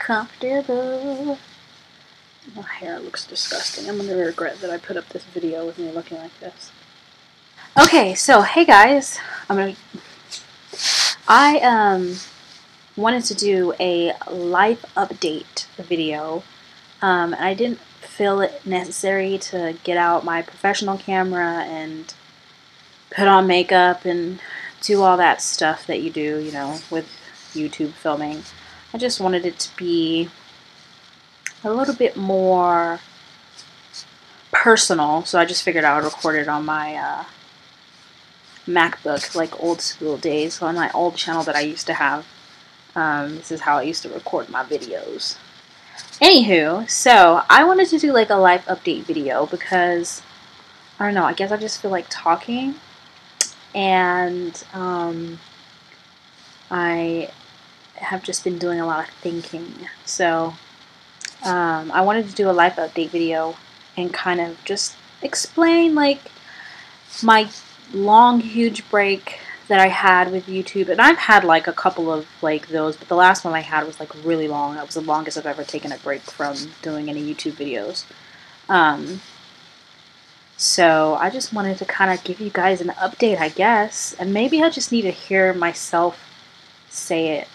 comfortable. My hair looks disgusting. I'm gonna regret that I put up this video with me looking like this. Okay, so hey guys, I wanted to do a life update video. And I didn't feel it necessary to get out my professional camera and put on makeup and do all that stuff that you do, you know, with YouTube filming. I just wanted it to be a little bit more personal, so I just figured I would record it on my MacBook, like old school days. So on my old channel that I used to have, this is how I used to record my videos. Anywho, so I wanted to do like a life update video because, I don't know, I guess I just feel like talking, and I have just been doing a lot of thinking. So I wanted to do a life update video and kind of just explain like my long, huge break that I had with YouTube. And I've had like a couple of like those, but the last one I had was like really long. That was the longest I've ever taken a break from doing any YouTube videos. So I just wanted to kind of give you guys an update, I guess. And maybe I just need to hear myself say it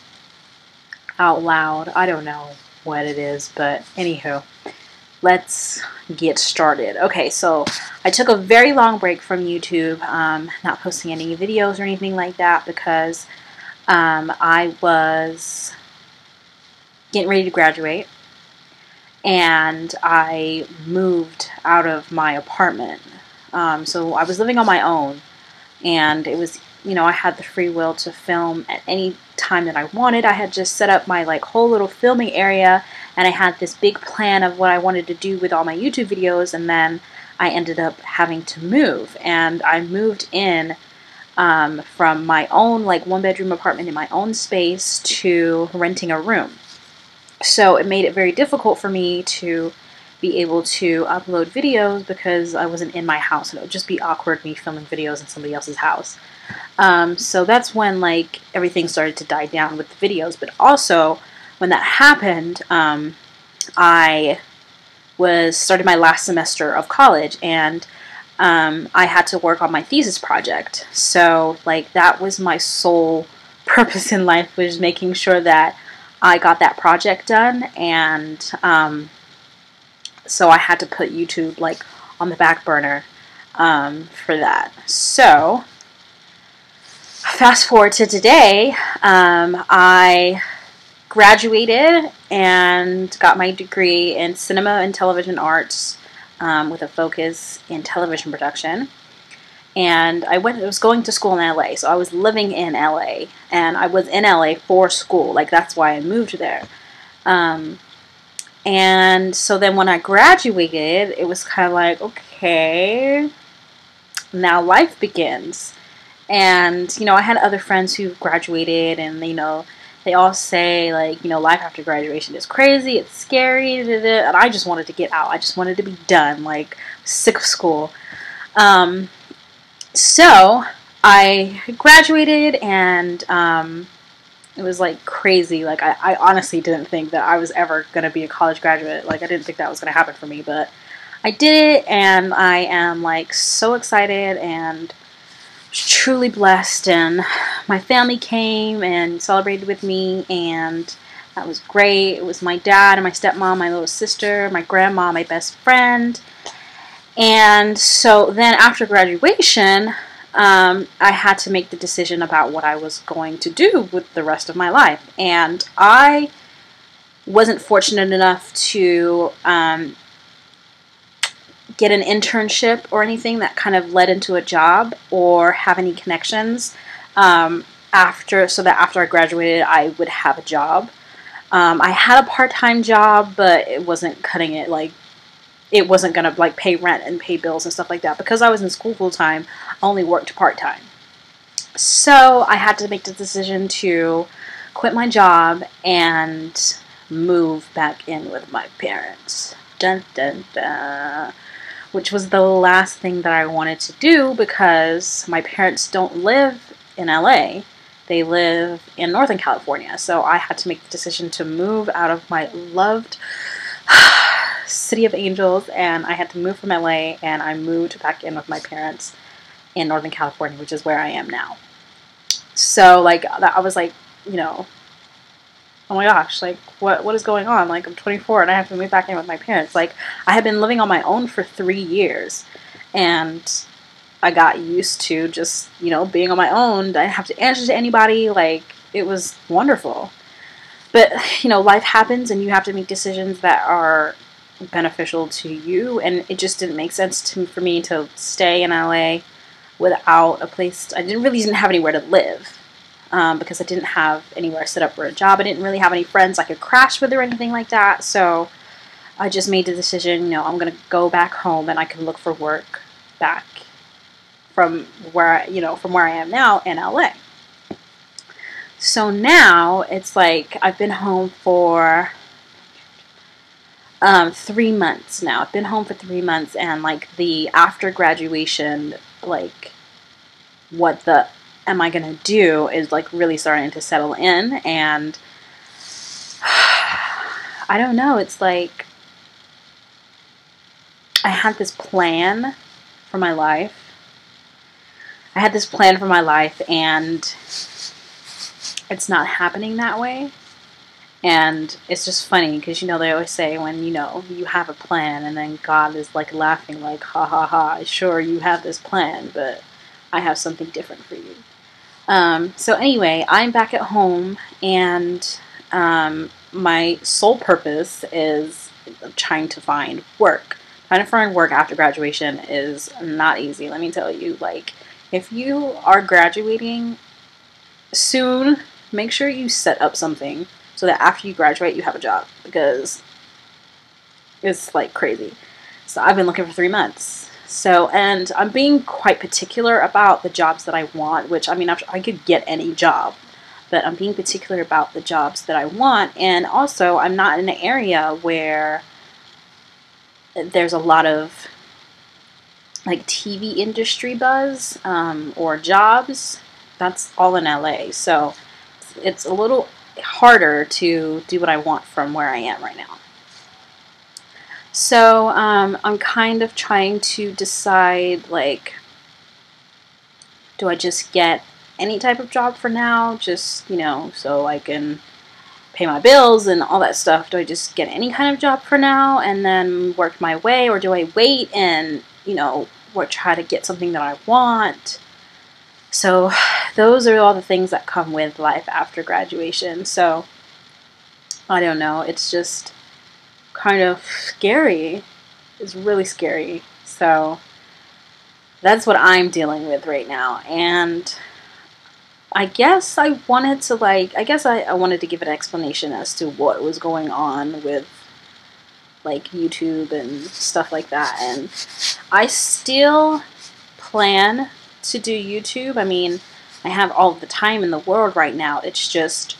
out loud. I don't know what it is, but anywho, let's get started. Okay, so I took a very long break from YouTube, not posting any videos or anything like that because I was getting ready to graduate and I moved out of my apartment. So I was living on my own, and it was, you know, I had the free will to film at any time that I wanted. I had just set up my like whole little filming area, and I had this big plan of what I wanted to do with all my YouTube videos, and then I ended up having to move. And I moved in from my own like one-bedroom apartment in my own space to renting a room. So it made it very difficult for me to be able to upload videos because I wasn't in my house, and it would just be awkward me filming videos in somebody else's house. So that's when like everything started to die down with the videos. But also when that happened, I was starting my last semester of college, and I had to work on my thesis project. So like that was my sole purpose in life, was making sure that I got that project done. And so I had to put YouTube like on the back burner for that. So fast forward to today, I graduated and got my degree in cinema and television arts with a focus in television production. And I was going to school in LA, so I was living in LA, and I was in LA for school. Like that's why I moved there. And so then when I graduated, it was kind of like, okay, now life begins. And, you know, I had other friends who graduated, and, you know, they all say, like, you know, life after graduation is crazy, it's scary, and I just wanted to get out. I just wanted to be done, like, sick of school. So I graduated, and it was, like, crazy. Like, I honestly didn't think that I was ever going to be a college graduate. Like, I didn't think that was going to happen for me, but I did it, and I am, like, so excited and truly blessed, and my family came and celebrated with me, and that was great. It was my dad and my stepmom, my little sister, my grandma, my best friend. And so then after graduation, I had to make the decision about what I was going to do with the rest of my life. And I wasn't fortunate enough to get an internship or anything that kind of led into a job, or have any connections so that after I graduated I would have a job. I had a part-time job, but it wasn't cutting it. Like, it wasn't gonna like pay rent and pay bills and stuff like that, because I was in school full-time. I only worked part-time. So I had to make the decision to quit my job and move back in with my parents. Dun dun dun. Which was the last thing that I wanted to do, because my parents don't live in LA. they live in Northern California. So I had to make the decision to move out of my loved City of Angels, and I had to move from LA, and I moved back in with my parents in Northern California, which is where I am now. So, like, I was like, you know, oh my gosh, like, what is going on? Like, I'm 24 and I have to move back in with my parents. Like, I had been living on my own for 3 years, and I got used to just, you know, being on my own. I didn't have to answer to anybody. Like, it was wonderful. But, you know, life happens and you have to make decisions that are beneficial to you, and it just didn't make sense for me to stay in LA without a place. I didn't have anywhere to live, because I didn't have anywhere set up for a job. I didn't really have any friends I could crash with or anything like that. So I just made the decision, you know, I'm going to go back home and I can look for work back from where I am now in LA. So now it's like I've been home for 3 months now. I've been home for 3 months, and like the after graduation, like what the am I gonna do is like really starting to settle in, and I don't know. It's like I had this plan for my life. And it's not happening that way. And it's just funny because, you know, they always say when, you know, you have a plan and then God is like laughing like, ha ha ha, sure, you have this plan, but I have something different for you. So anyway, I'm back at home, and my sole purpose is trying to find work. Trying to find work after graduation is not easy, let me tell you. Like, if you are graduating soon, make sure you set up something so that after you graduate, you have a job, because it's like crazy. So I've been looking for 3 months. So, and I'm being quite particular about the jobs that I want, which, I mean, I could get any job, but I'm being particular about the jobs that I want. And also, I'm not in an area where there's a lot of like TV industry buzz, or jobs. That's all in LA. So it's a little harder to do what I want from where I am right now. So I'm kind of trying to decide, like, do I just get any type of job for now, just, you know, so I can pay my bills and all that stuff? Do I just get any kind of job for now and then work my way, or do I wait and, you know, or try to get something that I want? So those are all the things that come with life after graduation. So I don't know. It's just kind of scary. It's really scary. So that's what I'm dealing with right now. And I guess I wanted to I wanted to give an explanation as to what was going on with like YouTube and stuff like that. And I still plan to do YouTube. I mean, I have all the time in the world right now. It's just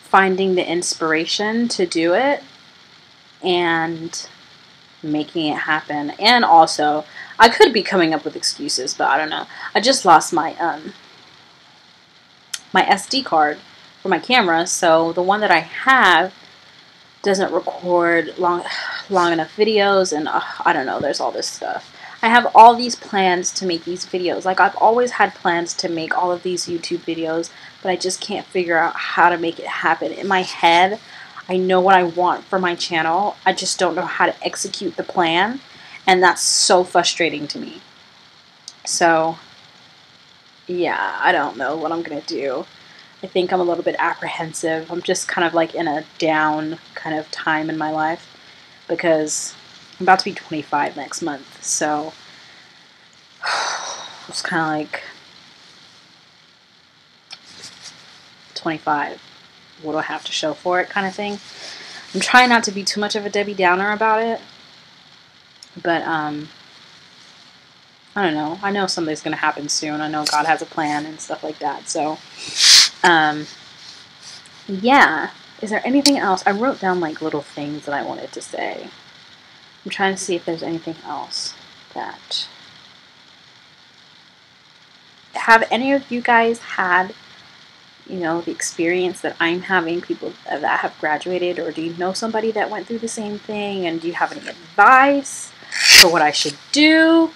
finding the inspiration to do it and making it happen. And also, I could be coming up with excuses, but I don't know. I just lost my my SD card for my camera, so the one that I have doesn't record long enough videos, and I don't know, there's all this stuff. I have all these plans to make these videos. Like, I've always had plans to make all of these YouTube videos, but I just can't figure out how to make it happen. In my head, I know what I want for my channel. I just don't know how to execute the plan, and that's so frustrating to me. So, yeah, I don't know what I'm going to do. I think I'm a little bit apprehensive. I'm just kind of like in a down kind of time in my life, because I'm about to be 25 next month. So it's kind of like 25. What do I have to show for it, kind of thing. I'm trying not to be too much of a Debbie Downer about it, but I don't know. I know something's going to happen soon. I know God has a plan and stuff like that. So yeah. Is there anything else? I wrote down like little things that I wanted to say. I'm trying to see if there's anything else that have any of you guys had, you know, the experience that I'm having, people that have graduated, or do you know somebody that went through the same thing, and do you have any advice for what I should do?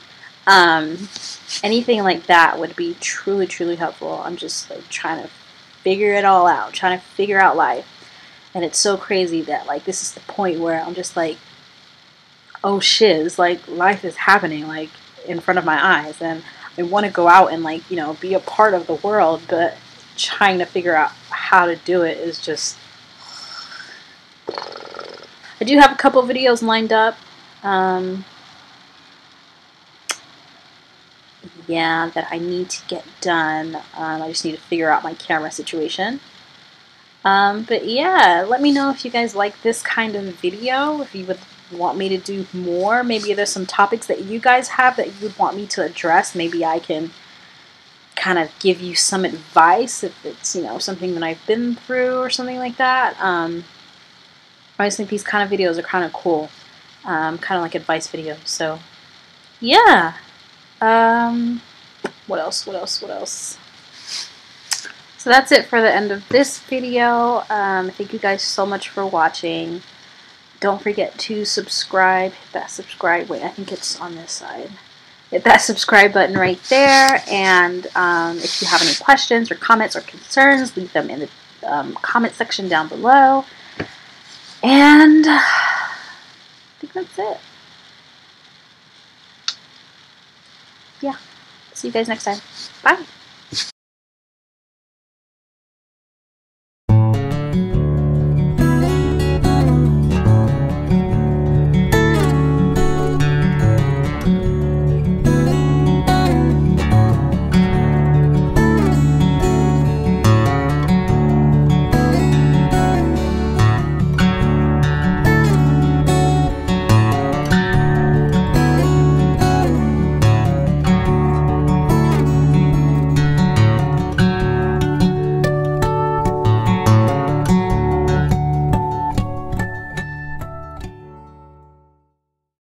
Anything like that would be truly, truly helpful. I'm just like trying to figure it all out, trying to figure out life. And it's so crazy that like this is the point where I'm just like, oh shiz, like life is happening like in front of my eyes, and I want to go out and like, you know, be a part of the world, but trying to figure out how to do it is just... I do have a couple videos lined up. Yeah, that I need to get done. I just need to figure out my camera situation. But yeah, let me know if you guys like this kind of video, if you would want me to do more. Maybe there's some topics that you guys have that you would want me to address. Maybe I can kind of give you some advice if it's, you know, something that I've been through or something like that. I just think these kind of videos are kind of cool, kind of like advice videos. So yeah. What else? So that's it for the end of this video. Thank you guys so much for watching. Don't forget to subscribe. Hit that subscribe. Wait, I think it's on this side. Hit that subscribe button right there. And if you have any questions or comments or concerns, leave them in the comment section down below. And I think that's it. Yeah. See you guys next time. Bye.